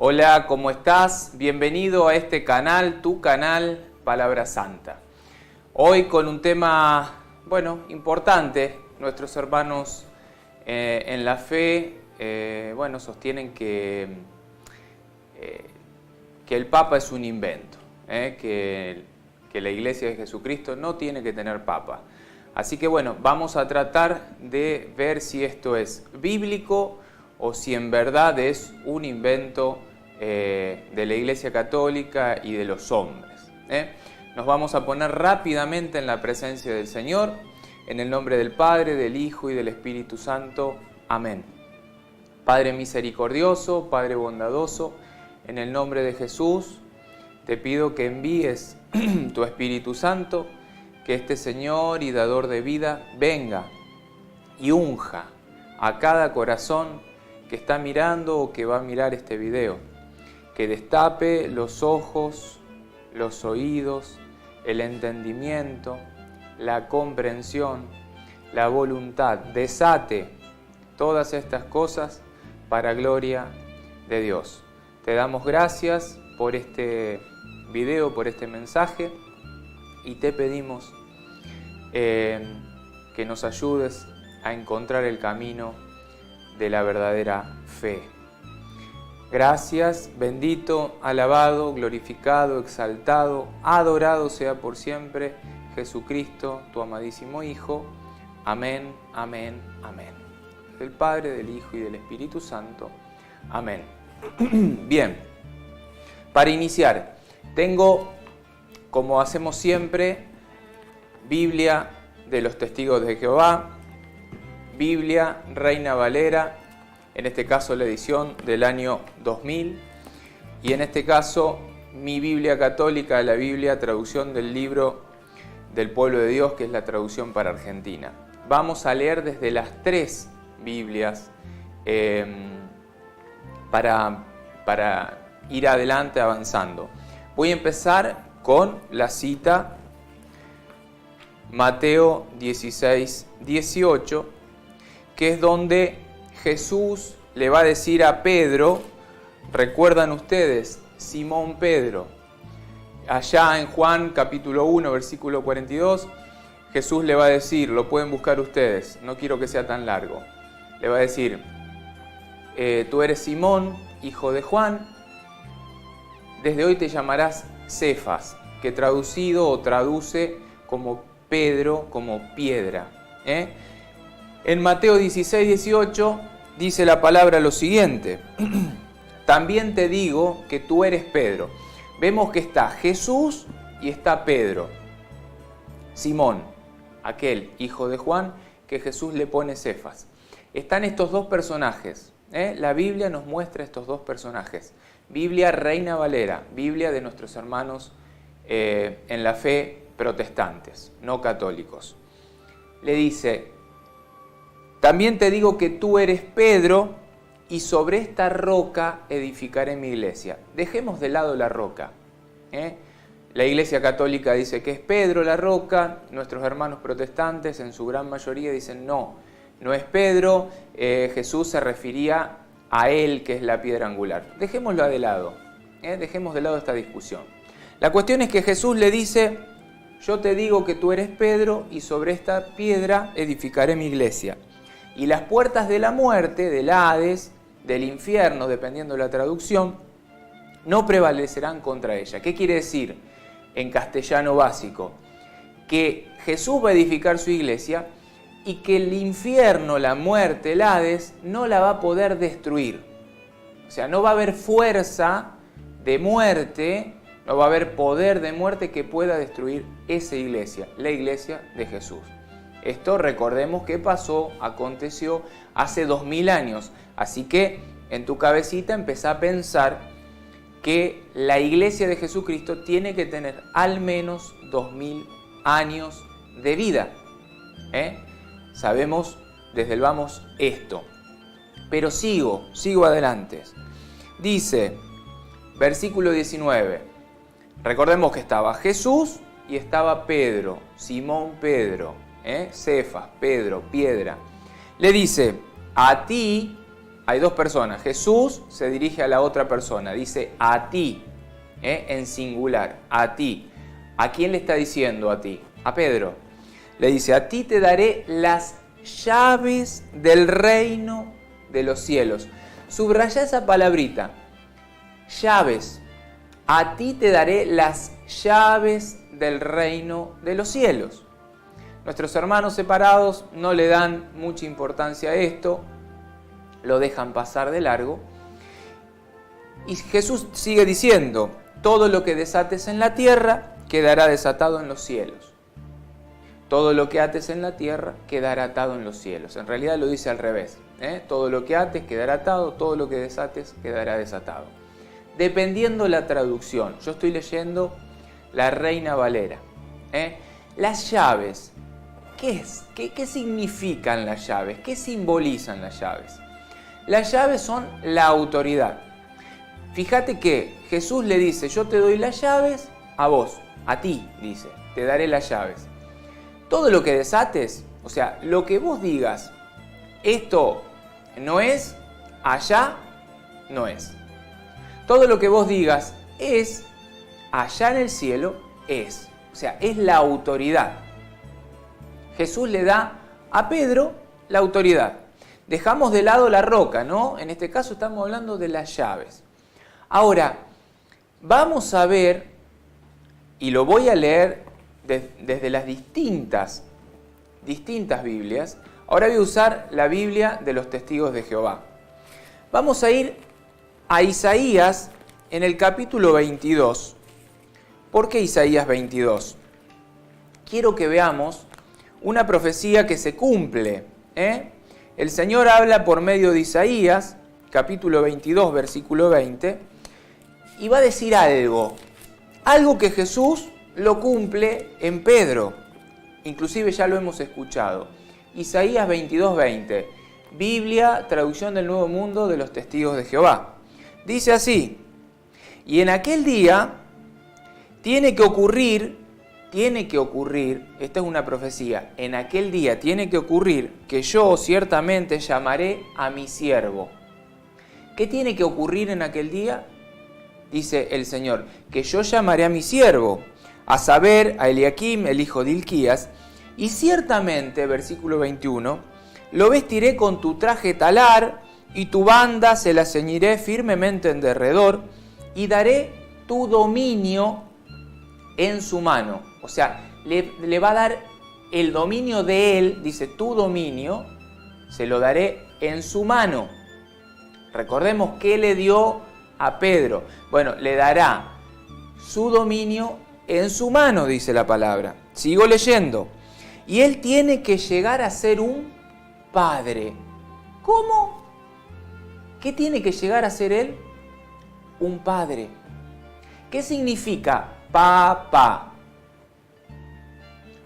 Hola, ¿cómo estás? Bienvenido a este canal, tu canal Palabra Santa. Hoy con un tema, importante. Nuestros hermanos en la fe, sostienen que el Papa es un invento, que la Iglesia de Jesucristo no tiene que tener Papa. Así que vamos a tratar de ver si esto es bíblico o si en verdad es un invento de la Iglesia Católica y de los hombres. Nos vamos a poner rápidamente en la presencia del Señor, en el nombre del Padre, del Hijo y del Espíritu Santo. Amén. Padre misericordioso, Padre bondadoso, en el nombre de Jesús, te pido que envíes tu Espíritu Santo, que este Señor y dador de vida venga y unja a cada corazón que está mirando o que va a mirar este video, que destape los ojos, los oídos, el entendimiento, la comprensión, la voluntad, desate todas estas cosas para gloria de Dios. Te damos gracias por este video, por este mensaje, y te pedimos que nos ayudes a encontrar el camino de la verdadera fe. Gracias, bendito, alabado, glorificado, exaltado, adorado sea por siempre Jesucristo, tu amadísimo Hijo. Amén, amén, amén. Del Padre, del Hijo y del Espíritu Santo. Amén. Bien, para iniciar, tengo, como hacemos siempre, Biblia de los Testigos de Jehová, Biblia Reina Valera, en este caso la edición del año 2000, y en este caso mi Biblia católica, la Biblia traducción del libro del pueblo de Dios, que es la traducción para Argentina. Vamos a leer desde las tres Biblias para ir adelante avanzando. Voy a empezar con la cita Mateo 16, 18, que es donde Jesús le va a decir a Pedro, recuerdan ustedes, Simón Pedro, allá en Juan capítulo 1, versículo 42, Jesús le va a decir, lo pueden buscar ustedes, no quiero que sea tan largo, le va a decir, tú eres Simón, hijo de Juan, desde hoy te llamarás Cefas, que traducido o traduce como Pedro, como piedra. En Mateo 16, 18 dice la palabra lo siguiente, también te digo que tú eres Pedro. Vemos que está Jesús y está Pedro. Simón, aquel hijo de Juan que Jesús le pone Cefas. Están estos dos personajes. La Biblia nos muestra estos dos personajes. Biblia Reina Valera, Biblia de nuestros hermanos en la fe protestantes, no católicos. Le dice, también te digo que tú eres Pedro y sobre esta roca edificaré mi iglesia. Dejemos de lado la roca. La Iglesia Católica dice que es Pedro la roca, nuestros hermanos protestantes en su gran mayoría dicen no es Pedro, Jesús se refería a él que es la piedra angular. Dejémoslo de lado, dejemos de lado esta discusión. La cuestión es que Jesús le dice, yo te digo que tú eres Pedro y sobre esta piedra edificaré mi iglesia. Y las puertas de la muerte, del Hades, del infierno, dependiendo de la traducción, no prevalecerán contra ella. ¿Qué quiere decir en castellano básico? Que Jesús va a edificar su iglesia y que el infierno, la muerte, el Hades, no la va a poder destruir. O sea, no va a haber fuerza de muerte, no va a haber poder de muerte que pueda destruir esa iglesia, la iglesia de Jesús. Esto recordemos que pasó, aconteció hace 2000 años. Así que en tu cabecita empezá a pensar que la iglesia de Jesucristo tiene que tener al menos 2000 años de vida. Sabemos desde el vamos esto. Pero sigo adelante. Dice, versículo 19. Recordemos que estaba Jesús y estaba Pedro, Simón Pedro. Cefas, Pedro, piedra. Le dice, a ti hay dos personas. Jesús se dirige a la otra persona, dice a ti, en singular, a ti. ¿A quién le está diciendo a ti? A Pedro. Le dice, a ti te daré las llaves del reino de los cielos. Subraya esa palabrita, llaves. A ti te daré las llaves del reino de los cielos. Nuestros hermanos separados no le dan mucha importancia a esto, lo dejan pasar de largo. Y Jesús sigue diciendo, todo lo que desates en la tierra quedará desatado en los cielos. Todo lo que ates en la tierra quedará atado en los cielos. En realidad lo dice al revés. Todo lo que ates quedará atado, todo lo que desates quedará desatado. Dependiendo la traducción. Yo estoy leyendo la Reina Valera. Las llaves. ¿Qué es? ¿Qué significan las llaves? ¿Qué simbolizan las llaves? Las llaves son la autoridad. Fíjate que Jesús le dice, yo te doy las llaves a vos, a ti, dice, te daré las llaves. Todo lo que desates, o sea, lo que vos digas, esto no es, allá no es. Todo lo que vos digas es, allá en el cielo es. O sea, es la autoridad. Jesús le da a Pedro la autoridad. Dejamos de lado la roca, ¿no? En este caso estamos hablando de las llaves. Ahora, vamos a ver, y lo voy a leer desde las distintas Biblias. Ahora voy a usar la Biblia de los Testigos de Jehová. Vamos a ir a Isaías en el capítulo 22. ¿Por qué Isaías 22? Quiero que veamos una profecía que se cumple. El Señor habla por medio de Isaías, capítulo 22, versículo 20, y va a decir algo que Jesús lo cumple en Pedro. Inclusive ya lo hemos escuchado. Isaías 22, 20, Biblia, traducción del Nuevo Mundo de los Testigos de Jehová. Dice así, y en aquel día tiene que ocurrir, esta es una profecía, en aquel día tiene que ocurrir que yo ciertamente llamaré a mi siervo. ¿Qué tiene que ocurrir en aquel día? Dice el Señor, que yo llamaré a mi siervo, a saber, a Eliakim, el hijo de Hilquías, y ciertamente, versículo 21, lo vestiré con tu traje talar, y tu banda se la ceñiré firmemente en derredor, y daré tu dominio en su mano. O sea, le va a dar el dominio de él, dice, tu dominio, se lo daré en su mano. Recordemos que le dio a Pedro. Bueno, le dará su dominio en su mano, dice la palabra. Sigo leyendo. Y él tiene que llegar a ser un padre. ¿Cómo? ¿Qué tiene que llegar a ser él? Un padre. ¿Qué significa papá?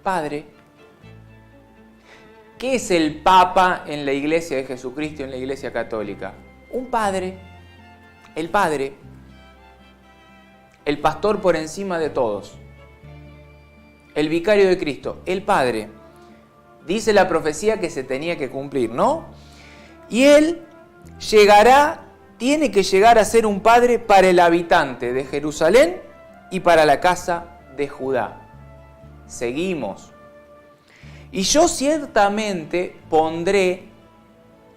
Padre. ¿Qué es el Papa en la Iglesia de Jesucristo, en la Iglesia Católica? Un padre. El padre. El pastor por encima de todos. El vicario de Cristo. El padre. Dice la profecía que se tenía que cumplir, ¿no? Y él tiene que llegar a ser un padre para el habitante de Jerusalén y para la casa de Judá. Seguimos. Y yo ciertamente pondré,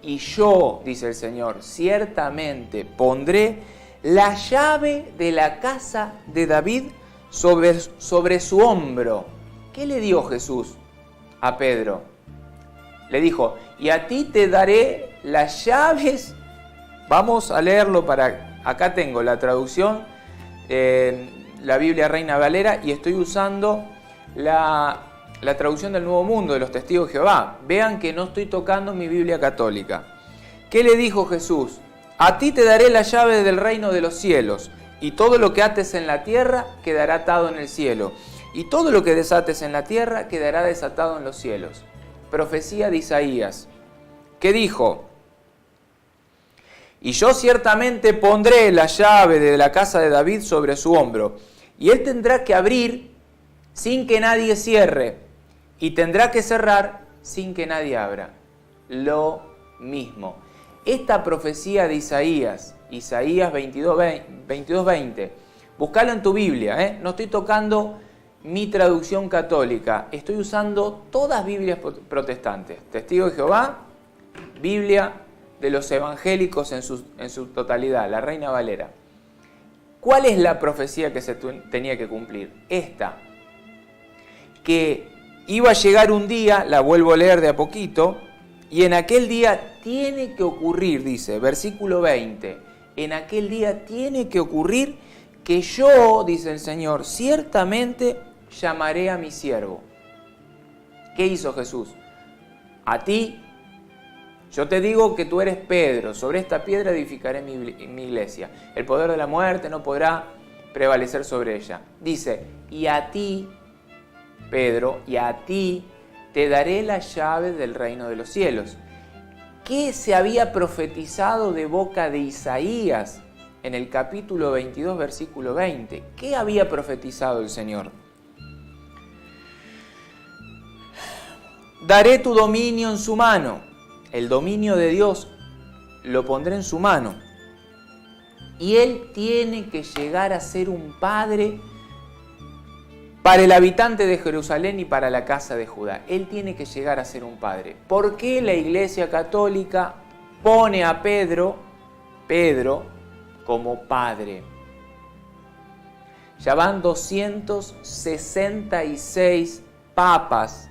dice el Señor, ciertamente pondré la llave de la casa de David sobre su hombro. ¿Qué le dio Jesús a Pedro? Le dijo, y a ti te daré las llaves. Vamos a leerlo acá tengo la traducción, la Biblia Reina Valera, y estoy usando la traducción del Nuevo Mundo de los Testigos de Jehová. Vean que no estoy tocando mi Biblia católica. ¿Qué le dijo Jesús? A ti te daré la llave del reino de los cielos, y todo lo que ates en la tierra quedará atado en el cielo, y todo lo que desates en la tierra quedará desatado en los cielos. Profecía de Isaías. ¿Qué dijo? Y yo ciertamente pondré la llave de la casa de David sobre su hombro, y él tendrá que abrir sin que nadie cierre, y tendrá que cerrar sin que nadie abra. Lo mismo. Esta profecía de Isaías 22:20, buscalo en tu Biblia, no estoy tocando mi traducción católica, estoy usando todas Biblias protestantes. Testigo de Jehová, Biblia de los evangélicos en su totalidad, la Reina Valera. ¿Cuál es la profecía que se tenía que cumplir? Esta, que iba a llegar un día, la vuelvo a leer de a poquito, y en aquel día tiene que ocurrir, dice, versículo 20, en aquel día tiene que ocurrir que yo, dice el Señor, ciertamente llamaré a mi siervo. ¿Qué hizo Jesús? A ti, yo te digo que tú eres Pedro, sobre esta piedra edificaré mi iglesia. El poder de la muerte no podrá prevalecer sobre ella. Dice, y a ti, Pedro, y a ti te daré la llave del reino de los cielos. ¿Qué se había profetizado de boca de Isaías en el capítulo 22, versículo 20? ¿Qué había profetizado el Señor? Daré tu dominio en su mano. El dominio de Dios lo pondré en su mano. Y Él tiene que llegar a ser un padre para el habitante de Jerusalén y para la casa de Judá. Él tiene que llegar a ser un padre. ¿Por qué la Iglesia Católica pone a Pedro como padre? Ya van 266 papas,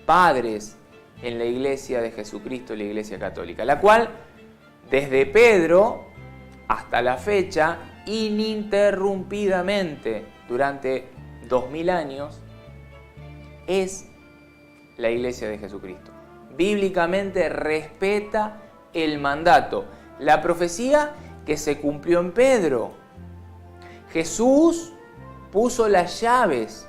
padres, en la Iglesia de Jesucristo, la Iglesia Católica, la cual, desde Pedro hasta la fecha, ininterrumpidamente, durante 2000 años, es la Iglesia de Jesucristo. Bíblicamente respeta el mandato, la profecía que se cumplió en Pedro. Jesús puso las llaves.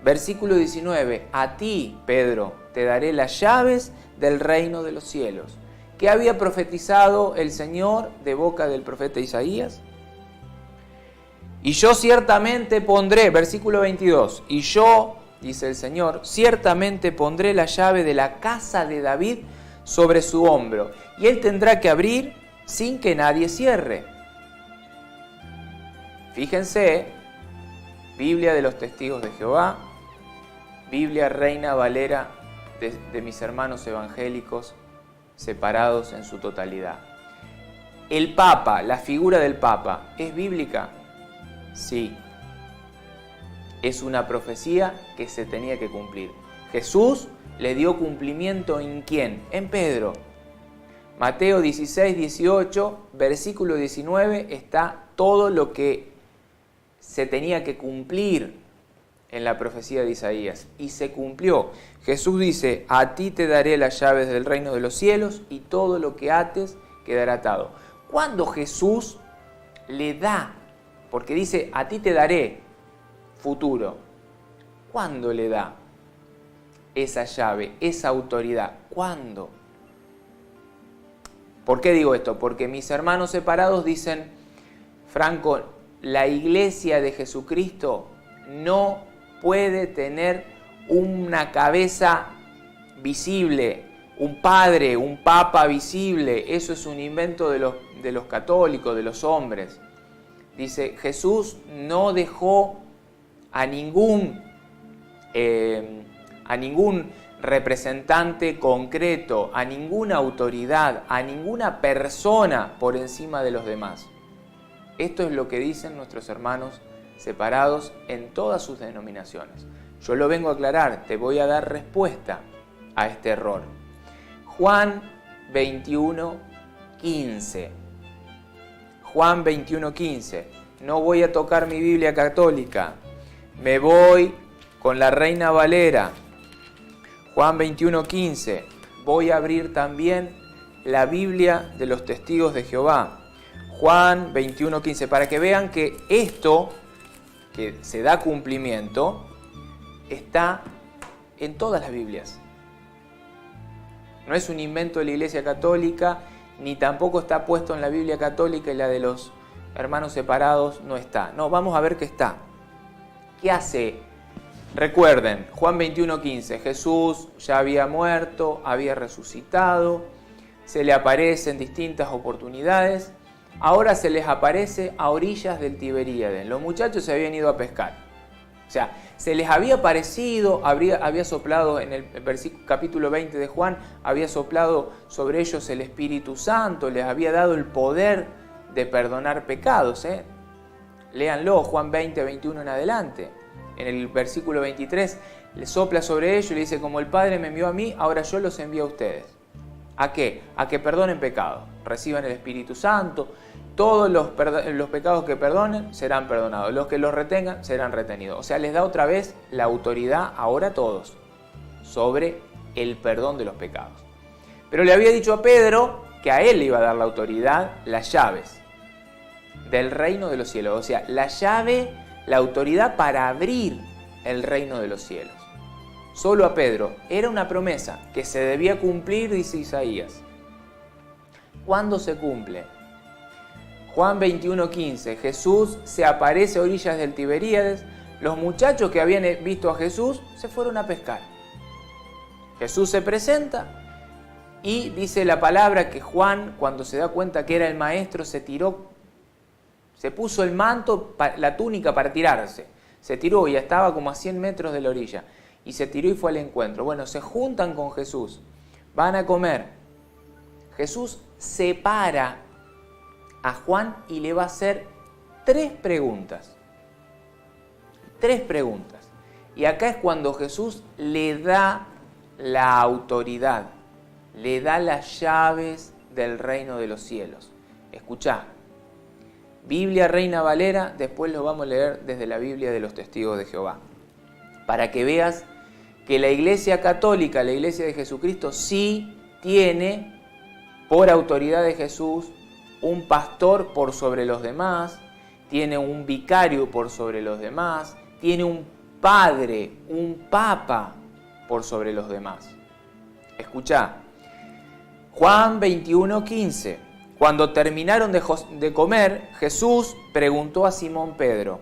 Versículo 19, a ti, Pedro, te daré las llaves del reino de los cielos. ¿Qué había profetizado el Señor de boca del profeta Isaías? Y yo ciertamente pondré, versículo 22, y yo, dice el Señor, ciertamente pondré la llave de la casa de David sobre su hombro, y él tendrá que abrir sin que nadie cierre. Fíjense, Biblia de los Testigos de Jehová, Biblia Reina Valera de mis hermanos evangélicos separados en su totalidad. El Papa, la figura del Papa, ¿es bíblica? Sí. Es una profecía que se tenía que cumplir. Jesús le dio cumplimiento ¿en quién? En Pedro. Mateo 16, 18, versículo 19, está todo lo que se tenía que cumplir en la profecía de Isaías. Y se cumplió. Jesús dice, a ti te daré las llaves del reino de los cielos y todo lo que ates quedará atado. Cuando Jesús le da, porque dice, a ti te daré, futuro. ¿Cuándo le da esa llave, esa autoridad? ¿Cuándo? ¿Por qué digo esto? Porque mis hermanos separados dicen, Franco, la iglesia de Jesucristo no puede tener una cabeza visible, un padre, un papa visible. Eso es un invento de los católicos, de los hombres. Dice, Jesús no dejó a ningún representante concreto, a ninguna autoridad, a ninguna persona por encima de los demás. Esto es lo que dicen nuestros hermanos separados en todas sus denominaciones. Yo lo vengo a aclarar, te voy a dar respuesta a este error. Juan 21:15. Juan 21:15. No voy a tocar mi Biblia católica, me voy con la Reina Valera. Juan 21:15. Voy a abrir también la Biblia de los Testigos de Jehová. Juan 21:15, para que vean que esto que se da cumplimiento está en todas las Biblias. No es un invento de la Iglesia Católica, ni tampoco está puesto en la Biblia Católica y la de los hermanos separados no está. No, vamos a ver qué está. ¿Qué hace? Recuerden, Juan 21:15, Jesús ya había muerto, había resucitado, se le aparece en distintas oportunidades. Ahora se les aparece a orillas del Tiberíades. Los muchachos se habían ido a pescar. O sea, se les había aparecido, había soplado en el capítulo 20 de Juan, había soplado sobre ellos el Espíritu Santo, les había dado el poder de perdonar pecados. Léanlo, Juan 20, 21 en adelante. En el versículo 23 le sopla sobre ellos y le dice: como el Padre me envió a mí, ahora yo los envío a ustedes. ¿A qué? A que perdonen pecados, reciban el Espíritu Santo. Todos los pecados que perdonen serán perdonados. Los que los retengan serán retenidos. O sea, les da otra vez la autoridad, ahora a todos, sobre el perdón de los pecados. Pero le había dicho a Pedro que a él le iba a dar la autoridad, las llaves del reino de los cielos. O sea, la llave, la autoridad para abrir el reino de los cielos. Solo a Pedro. Era una promesa que se debía cumplir, dice Isaías. ¿Cuándo se cumple? Juan 21:15, Jesús se aparece a orillas del Tiberíades. Los muchachos que habían visto a Jesús se fueron a pescar. Jesús se presenta y dice la palabra que Juan, cuando se da cuenta que era el maestro, se puso el manto, la túnica para tirarse. Se tiró y estaba como a 100 metros de la orilla. Y se tiró y fue al encuentro. Bueno, se juntan con Jesús, van a comer. Jesús separa a Juan y le va a hacer 3 preguntas. 3 preguntas. Y acá es cuando Jesús le da la autoridad, le da las llaves del reino de los cielos. Escuchá, Biblia Reina Valera, después lo vamos a leer desde la Biblia de los Testigos de Jehová, para que veas que la Iglesia Católica, la Iglesia de Jesucristo, sí tiene, por autoridad de Jesús, un pastor por sobre los demás, tiene un vicario por sobre los demás, tiene un padre, un papa por sobre los demás. Escuchá, Juan 21:15. Cuando terminaron de comer, Jesús preguntó a Simón Pedro: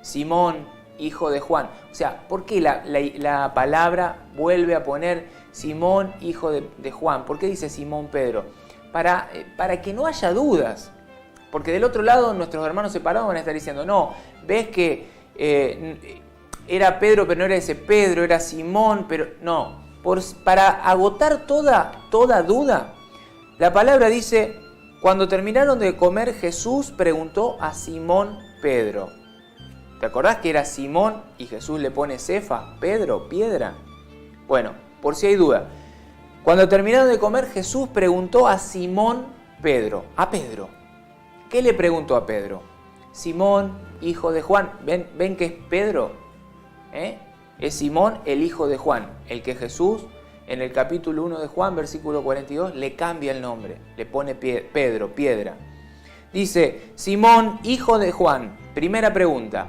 Simón, hijo de Juan. O sea, ¿por qué la palabra vuelve a poner Simón, hijo de Juan? ¿Por qué dice Simón Pedro? Para que no haya dudas. Porque del otro lado nuestros hermanos separados van a estar diciendo: no, ves que era Pedro, pero no era ese Pedro, era Simón, pero no. Para agotar toda duda, la palabra dice: cuando terminaron de comer, Jesús preguntó a Simón Pedro. ¿Te acordás que era Simón y Jesús le pone Cefa, Pedro, piedra? Bueno, por si hay duda. Cuando terminaron de comer, Jesús preguntó a Simón Pedro. A Pedro. ¿Qué le preguntó a Pedro? Simón, hijo de Juan. ¿Ven que es Pedro? Es Simón, el hijo de Juan. El que Jesús, en el capítulo 1 de Juan, versículo 42, le cambia el nombre. Le pone Pedro, piedra. Dice: Simón, hijo de Juan. Primera pregunta: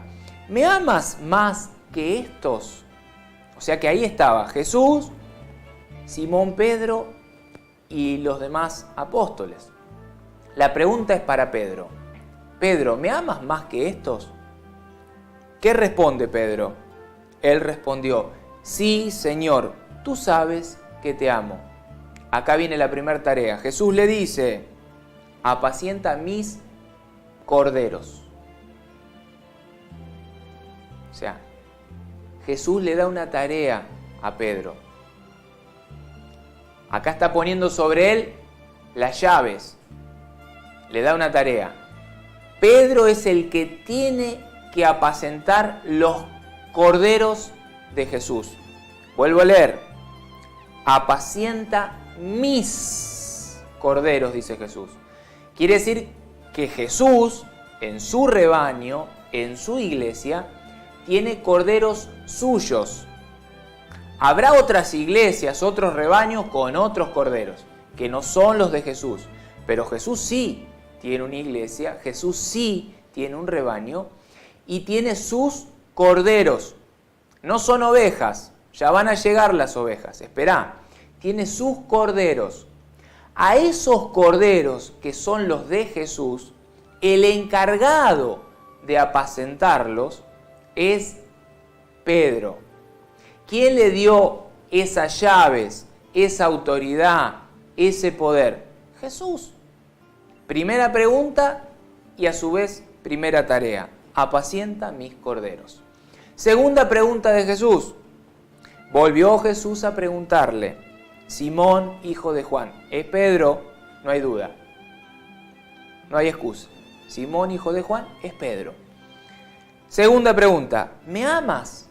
¿me amas más que estos? O sea que ahí estaba Jesús, Simón Pedro y los demás apóstoles. La pregunta es para Pedro. Pedro, ¿me amas más que estos? ¿Qué responde Pedro? Él respondió: sí, Señor, tú sabes que te amo. Acá viene la primera tarea. Jesús le dice: apacienta mis corderos. O sea, Jesús le da una tarea a Pedro. Acá está poniendo sobre él las llaves. Le da una tarea. Pedro es el que tiene que apacentar los corderos de Jesús. Vuelvo a leer. Apacienta mis corderos, dice Jesús. Quiere decir que Jesús, en su rebaño, en su iglesia, tiene corderos suyos. Habrá otras iglesias, otros rebaños con otros corderos, que no son los de Jesús. Pero Jesús sí tiene una iglesia, Jesús sí tiene un rebaño y tiene sus corderos. No son ovejas, ya van a llegar las ovejas, esperá. Tiene sus corderos. A esos corderos que son los de Jesús, el encargado de apacentarlos es Pedro. ¿Quién le dio esas llaves, esa autoridad, ese poder? Jesús. Primera pregunta y a su vez primera tarea. Apacienta mis corderos. Segunda pregunta de Jesús. Volvió Jesús a preguntarle, Simón, hijo de Juan. Es Pedro, no hay duda. No hay excusa. Simón, hijo de Juan, es Pedro. Segunda pregunta, ¿me amas?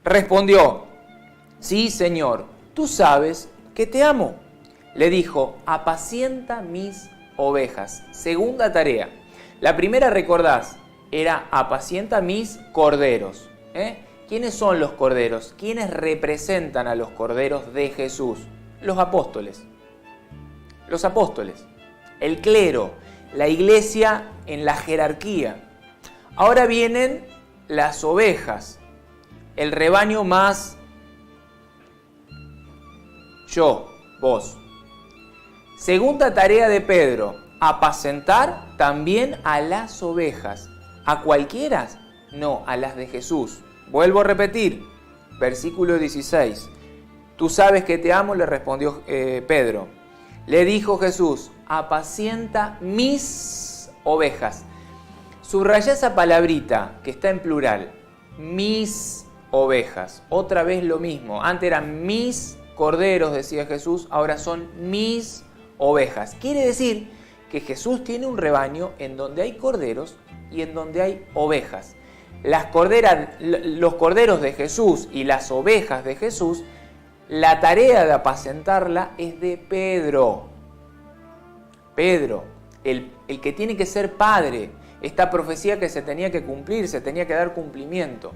Respondió, sí, Señor, tú sabes que te amo. Le dijo, apacienta mis ovejas. Segunda tarea. La primera, recordás, era apacienta mis corderos. ¿Quiénes son los corderos? ¿Quiénes representan a los corderos de Jesús? Los apóstoles. Los apóstoles. El clero. La iglesia en la jerarquía. Ahora vienen las ovejas. El rebaño más yo, vos. Segunda tarea de Pedro, apacentar también a las ovejas. ¿A cualquiera? No, a las de Jesús. Vuelvo a repetir, versículo 16. Tú sabes que te amo, le respondió Pedro. Le dijo Jesús, apacienta mis ovejas. Subraya esa palabrita que está en plural, mis ovejas. Otra vez lo mismo, antes eran mis corderos, decía Jesús, ahora son mis ovejas. Quiere decir que Jesús tiene un rebaño en donde hay corderos y en donde hay ovejas. Los corderos de Jesús y las ovejas de Jesús, la tarea de apacentarla es de Pedro. Pedro, el que tiene que ser padre. Esta profecía que se tenía que cumplir, se tenía que dar cumplimiento.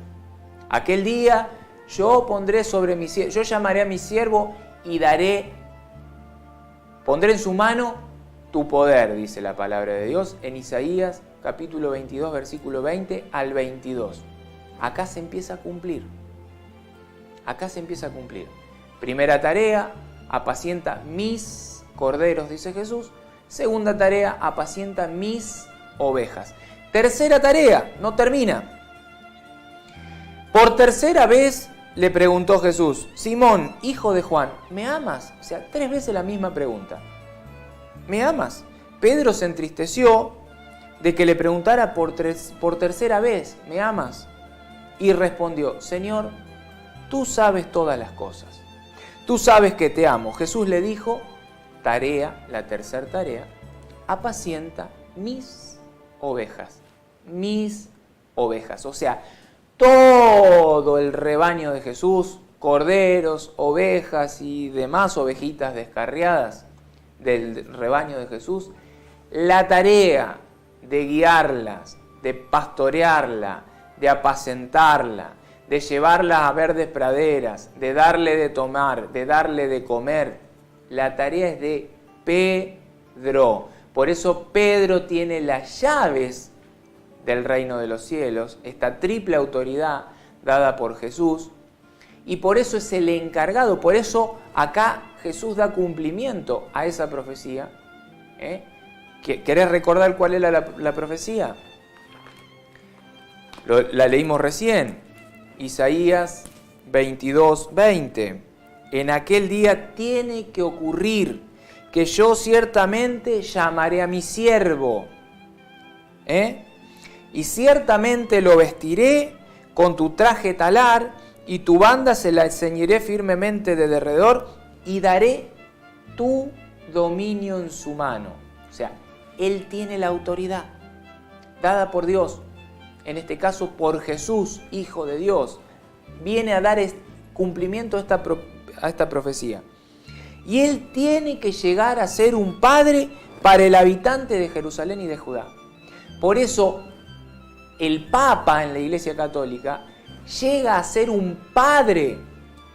Aquel día yo llamaré a mi siervo y pondré en su mano tu poder, dice la palabra de Dios en Isaías capítulo 22, versículo 20 al 22. Acá se empieza a cumplir. Acá se empieza a cumplir. Primera tarea, apacienta mis corderos, dice Jesús. Segunda tarea, apacienta mis ovejas. Tercera tarea, no termina. Por tercera vez le preguntó Jesús, Simón, hijo de Juan, ¿me amas? O sea, 3 veces la misma pregunta. ¿Me amas? Pedro se entristeció de que le preguntara por tercera vez, ¿me amas? Y respondió, Señor, tú sabes todas las cosas. Tú sabes que te amo. Jesús le dijo, la tercera tarea, apacienta mis ovejas. Mis ovejas. O sea, todo el rebaño de Jesús, corderos, ovejas y demás ovejitas descarriadas del rebaño de Jesús, la tarea de guiarlas, de pastorearla, de apacentarla, de llevarla a verdes praderas, de darle de tomar, de darle de comer, la tarea es de Pedro. Por eso Pedro tiene las llaves del reino de los cielos, esta triple autoridad dada por Jesús, y por eso es el encargado, por eso acá Jesús da cumplimiento a esa profecía. ¿Querés recordar cuál era la profecía? La leímos recién, Isaías 22, 20. En aquel día tiene que ocurrir que yo ciertamente llamaré a mi siervo, y ciertamente lo vestiré con tu traje talar, y tu banda se la ceñiré firmemente de derredor, y daré tu dominio en su mano. O sea, Él tiene la autoridad dada por Dios, en este caso por Jesús, Hijo de Dios. Viene a dar cumplimiento a esta profecía. Y Él tiene que llegar a ser un padre para el habitante de Jerusalén y de Judá. Por eso, el Papa en la Iglesia Católica llega a ser un padre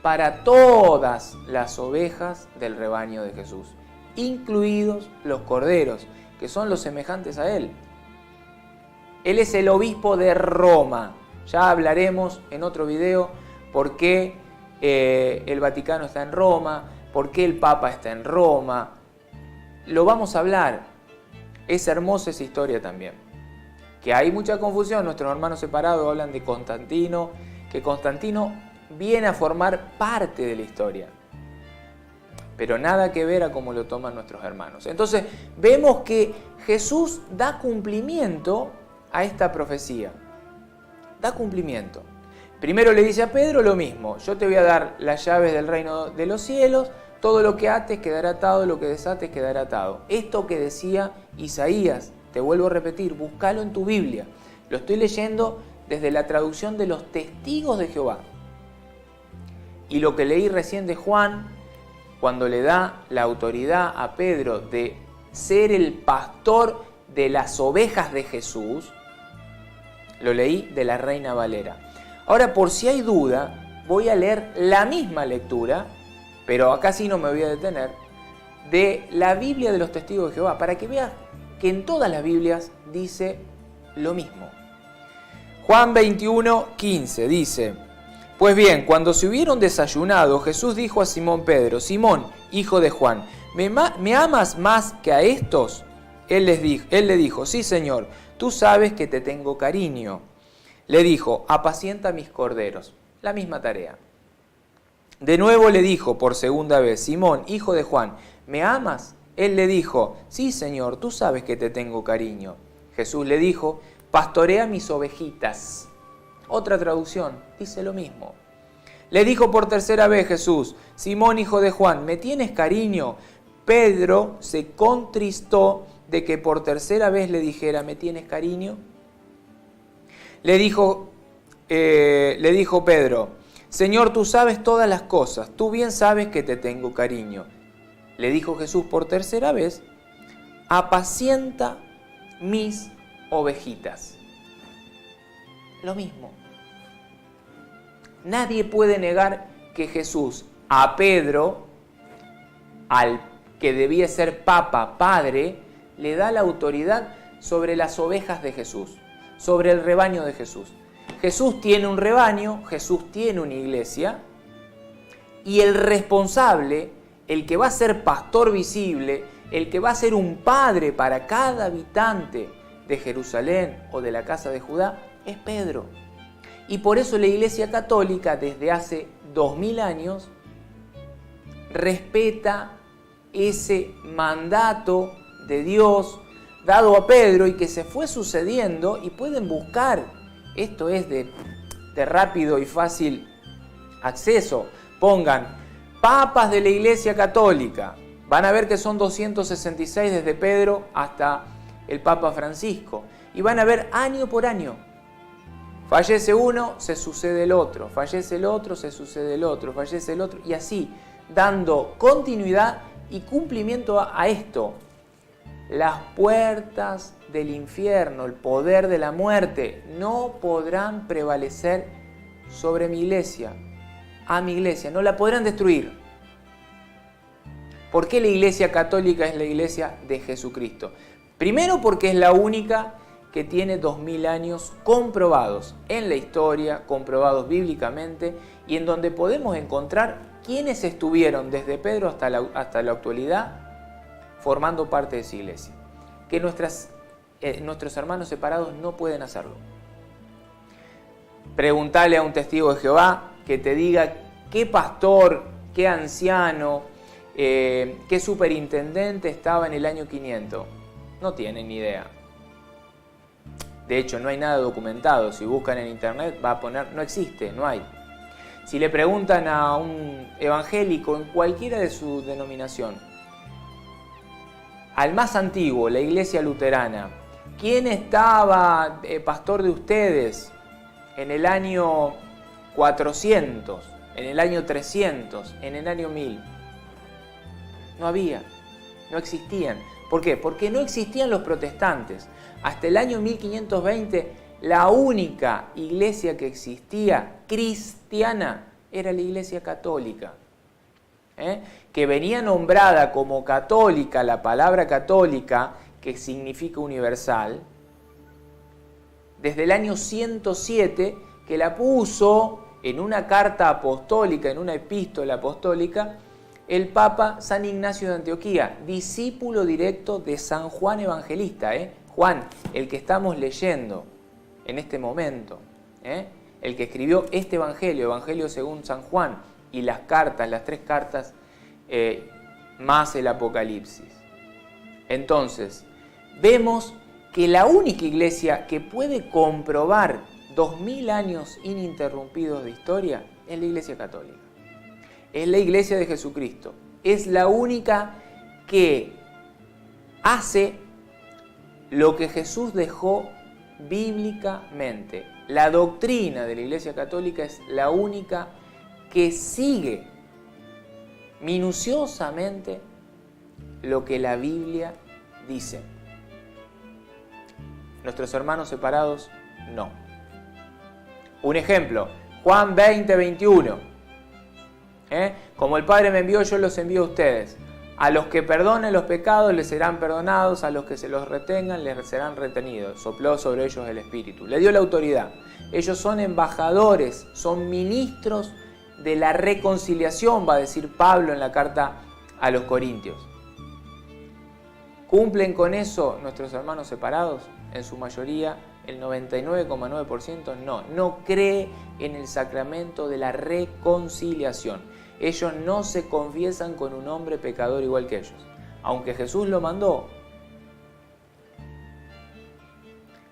para todas las ovejas del rebaño de Jesús, incluidos los corderos, que son los semejantes a Él. Él es el obispo de Roma. Ya hablaremos en otro video por qué el Vaticano está en Roma, por qué el Papa está en Roma. Lo vamos a hablar. Es hermosa esa historia también. Que hay mucha confusión. Nuestros hermanos separados hablan de Constantino, que Constantino viene a formar parte de la historia. pero nada que ver a cómo lo toman nuestros hermanos. Entonces vemos que Jesús da cumplimiento a esta profecía. Da cumplimiento. Primero le dice a Pedro lo mismo: yo te voy a dar las llaves del reino de los cielos, todo lo que ates quedará atado, lo que desates quedará atado. Esto que decía Isaías, te vuelvo a repetir, búscalo en tu Biblia. Lo estoy leyendo desde la traducción de los testigos de Jehová. Y lo que leí recién de Juan, cuando le da la autoridad a Pedro de ser el pastor de las ovejas de Jesús, lo leí de la Reina Valera. Ahora, por si hay duda, voy a leer la misma lectura, pero acá sí no me voy a detener, de la Biblia de los Testigos de Jehová, para que veas que en todas las Biblias dice lo mismo. Juan 21:15 dice: pues bien, cuando se hubieron desayunado, Jesús dijo a Simón Pedro: Simón, hijo de Juan, ¿me amas más que a estos? Él le dijo: sí, Señor, tú sabes que te tengo cariño. Le dijo: apacienta mis corderos. La misma tarea. De nuevo le dijo por segunda vez: Simón, hijo de Juan, ¿me amas? Él le dijo: sí, Señor, tú sabes que te tengo cariño. Jesús le dijo: pastorea mis ovejitas. Otra traducción dice lo mismo. Le dijo por tercera vez Jesús: Simón, hijo de Juan, ¿me tienes cariño? Pedro se contristó de que por tercera vez le dijera: ¿me tienes cariño? Le dijo Pedro: Señor, tú sabes todas las cosas, tú bien sabes que te tengo cariño. Le dijo Jesús por tercera vez: apacienta mis ovejitas. Lo mismo. Nadie puede negar que Jesús a Pedro, al que debía ser Papa, Padre, le da la autoridad sobre las ovejas de Jesús, sobre el rebaño de Jesús. Jesús tiene un rebaño, Jesús tiene una iglesia, y el responsable, el que va a ser pastor visible, el que va a ser un padre para cada habitante de Jerusalén o de la casa de Judá, es Pedro. Y por eso la Iglesia Católica, desde hace 2000 años, respeta ese mandato de Dios dado a Pedro y que se fue sucediendo, y pueden buscar, esto es de rápido y fácil acceso, pongan papas de la Iglesia Católica, van a ver que son 266 desde Pedro hasta el Papa Francisco, y van a ver año por año. Fallece uno, se sucede el otro, fallece el otro, se sucede el otro, fallece el otro, y así, dando continuidad y cumplimiento a esto. Las puertas del infierno, el poder de la muerte, no podrán prevalecer sobre mi iglesia, a mi iglesia, no la podrán destruir. ¿Por qué la Iglesia Católica es la iglesia de Jesucristo? Primero, porque es la única que tiene 2000 años comprobados en la historia, comprobados bíblicamente, y en donde podemos encontrar quiénes estuvieron desde Pedro hasta la actualidad formando parte de esa iglesia. Que nuestros hermanos separados no pueden hacerlo. Preguntale a un testigo de Jehová que te diga qué pastor, qué anciano, qué superintendente estaba en el año 500. No tienen ni idea. De hecho, no hay nada documentado. Si buscan en internet va a poner, no existe, no hay. Si le preguntan a un evangélico en cualquiera de su denominación, al más antiguo, la iglesia luterana, ¿quién estaba pastor de ustedes en el año 400, en el año 300, en el año 1000? No había, no existían. ¿Por qué? Porque no existían los protestantes. Hasta el año 1520, la única iglesia que existía cristiana era la Iglesia Católica, que venía nombrada como católica, la palabra católica, que significa universal, desde el año 107, que la puso en una carta apostólica, en una epístola apostólica, el Papa San Ignacio de Antioquía, discípulo directo de San Juan Evangelista, Juan, el que estamos leyendo en este momento, el que escribió este evangelio, Evangelio según San Juan, y las cartas, las 3 cartas más el Apocalipsis. Entonces, vemos que la única iglesia que puede comprobar 2000 años ininterrumpidos de historia es la Iglesia Católica. Es la Iglesia de Jesucristo. Es la única que hace lo que Jesús dejó bíblicamente. La doctrina de la Iglesia Católica es la única que sigue minuciosamente lo que la Biblia dice. Nuestros hermanos separados, no. Un ejemplo, Juan 20, 21. Como el Padre me envió, yo los envío a ustedes. A los que perdonen los pecados les serán perdonados, a los que se los retengan les serán retenidos. Sopló sobre ellos el Espíritu. Le dio la autoridad. Ellos son embajadores, son ministros de la reconciliación, va a decir Pablo en la carta a los Corintios. ¿Cumplen con eso nuestros hermanos separados? En su mayoría, el 99,9% no cree en el sacramento de la reconciliación. Ellos no se confiesan con un hombre pecador igual que ellos, aunque Jesús lo mandó.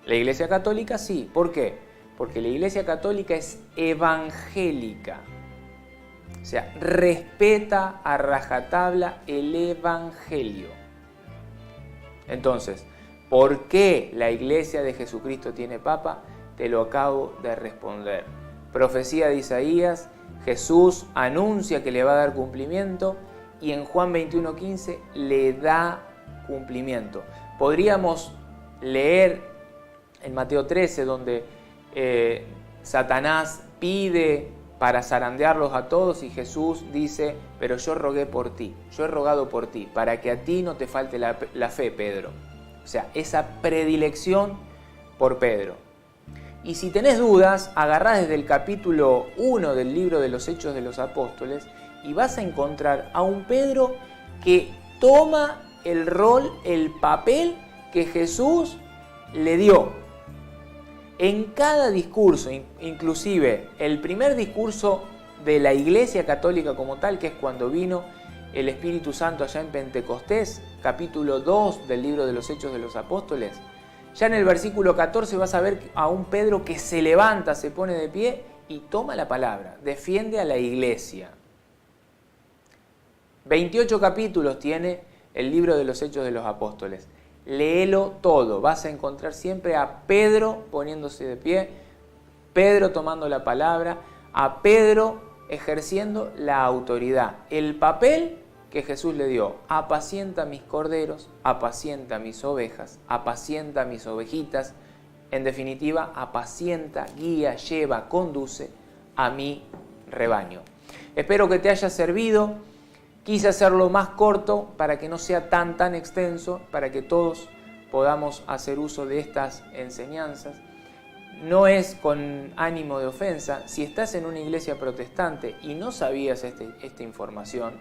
La Iglesia Católica sí. ¿Por qué? Porque la Iglesia Católica es evangélica. O sea, respeta a rajatabla el Evangelio. Entonces, ¿por qué la Iglesia de Jesucristo tiene Papa? Te lo acabo de responder. Profecía de Isaías, Jesús anuncia que le va a dar cumplimiento y en Juan 21:15 le da cumplimiento. Podríamos leer en Mateo 13 donde Satanás pide para zarandearlos a todos y Jesús dice, pero yo rogué por ti, yo he rogado por ti, para que a ti no te falte la fe, Pedro. O sea, esa predilección por Pedro. Y si tenés dudas, agarrá desde el capítulo 1 del libro de los Hechos de los Apóstoles y vas a encontrar a un Pedro que toma el rol, el papel que Jesús le dio. En cada discurso, inclusive el primer discurso de la Iglesia Católica como tal, que es cuando vino el Espíritu Santo allá en Pentecostés, capítulo 2 del libro de los Hechos de los Apóstoles, ya en el versículo 14 vas a ver a un Pedro que se levanta, se pone de pie y toma la palabra, defiende a la Iglesia. 28 capítulos tiene el libro de los Hechos de los Apóstoles. Léelo todo, vas a encontrar siempre a Pedro poniéndose de pie, Pedro tomando la palabra, a Pedro ejerciendo la autoridad, el papel que Jesús le dio: apacienta mis corderos, apacienta mis ovejas, apacienta mis ovejitas, en definitiva, apacienta, guía, lleva, conduce a mi rebaño. Espero que te haya servido. Quise hacerlo más corto para que no sea tan extenso, para que todos podamos hacer uso de estas enseñanzas. No es con ánimo de ofensa. Si estás en una iglesia protestante y no sabías esta información,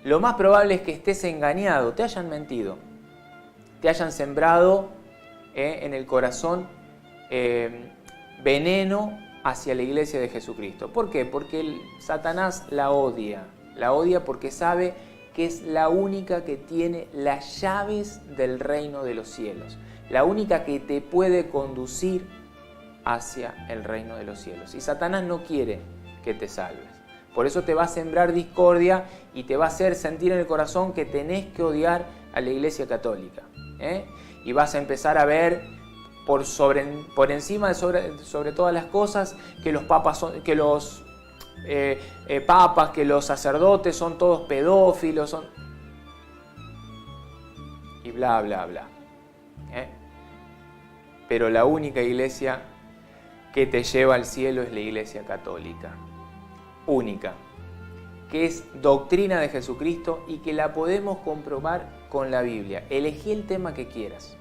lo más probable es que estés engañado, te hayan mentido, te hayan sembrado en el corazón veneno hacia la iglesia de Jesucristo. ¿Por qué? Porque Satanás la odia porque sabe que es la única que tiene las llaves del reino de los cielos, la única que te puede conducir hacia el reino de los cielos. Y Satanás no quiere que te salves. Por eso te va a sembrar discordia y te va a hacer sentir en el corazón que tenés que odiar a la Iglesia Católica. Y vas a empezar a ver por encima de sobre todas las cosas que los papas son, que los sacerdotes son todos pedófilos, y bla, bla, bla. Pero la única iglesia que te lleva al cielo es la Iglesia Católica. Única. Que es doctrina de Jesucristo y que la podemos comprobar con la Biblia. Elegí el tema que quieras.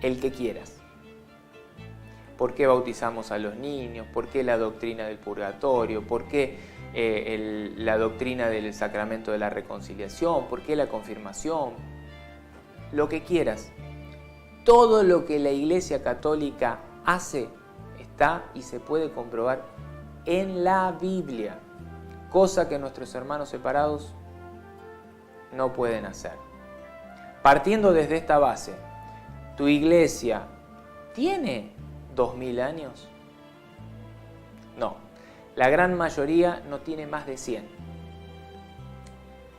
El que quieras. ¿Por qué bautizamos a los niños? ¿Por qué la doctrina del purgatorio? ¿Por qué la doctrina del sacramento de la reconciliación? ¿Por qué la confirmación? Lo que quieras. Todo lo que la Iglesia Católica hace está y se puede comprobar en la Biblia. Cosa que nuestros hermanos separados no pueden hacer. Partiendo desde esta base, ¿tu iglesia tiene 2000 años? No, la gran mayoría no tiene más de 100.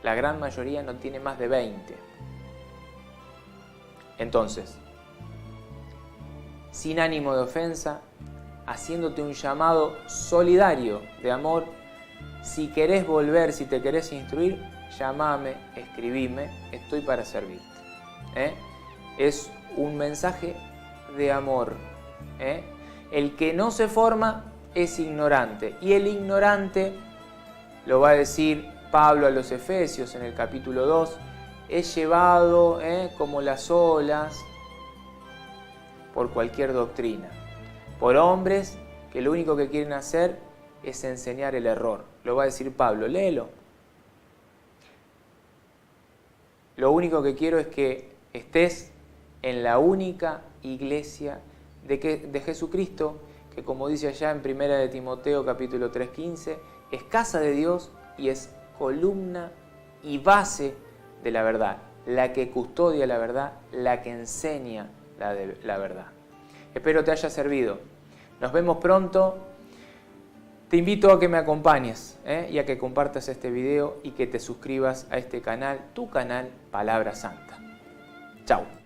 La gran mayoría no tiene más de 20. Entonces, sin ánimo de ofensa, haciéndote un llamado solidario de amor, si querés volver, si te querés instruir, llamame, escribime, estoy para servirte. Es un mensaje de amor. El que no se forma es ignorante, y el ignorante, lo va a decir Pablo a los Efesios en el capítulo 2, es llevado como las olas por cualquier doctrina, por hombres que lo único que quieren hacer es enseñar el error. Lo va a decir Pablo, léelo. Lo único que quiero es que estés en la única iglesia de Jesucristo, que como dice allá en 1 de Timoteo capítulo 3:15, es casa de Dios y es columna y base de la verdad, la que custodia la verdad, la que enseña la verdad. Espero te haya servido. Nos vemos pronto. Te invito a que me acompañes y a que compartas este video y que te suscribas a este canal, tu canal Palabra Santa. Chao.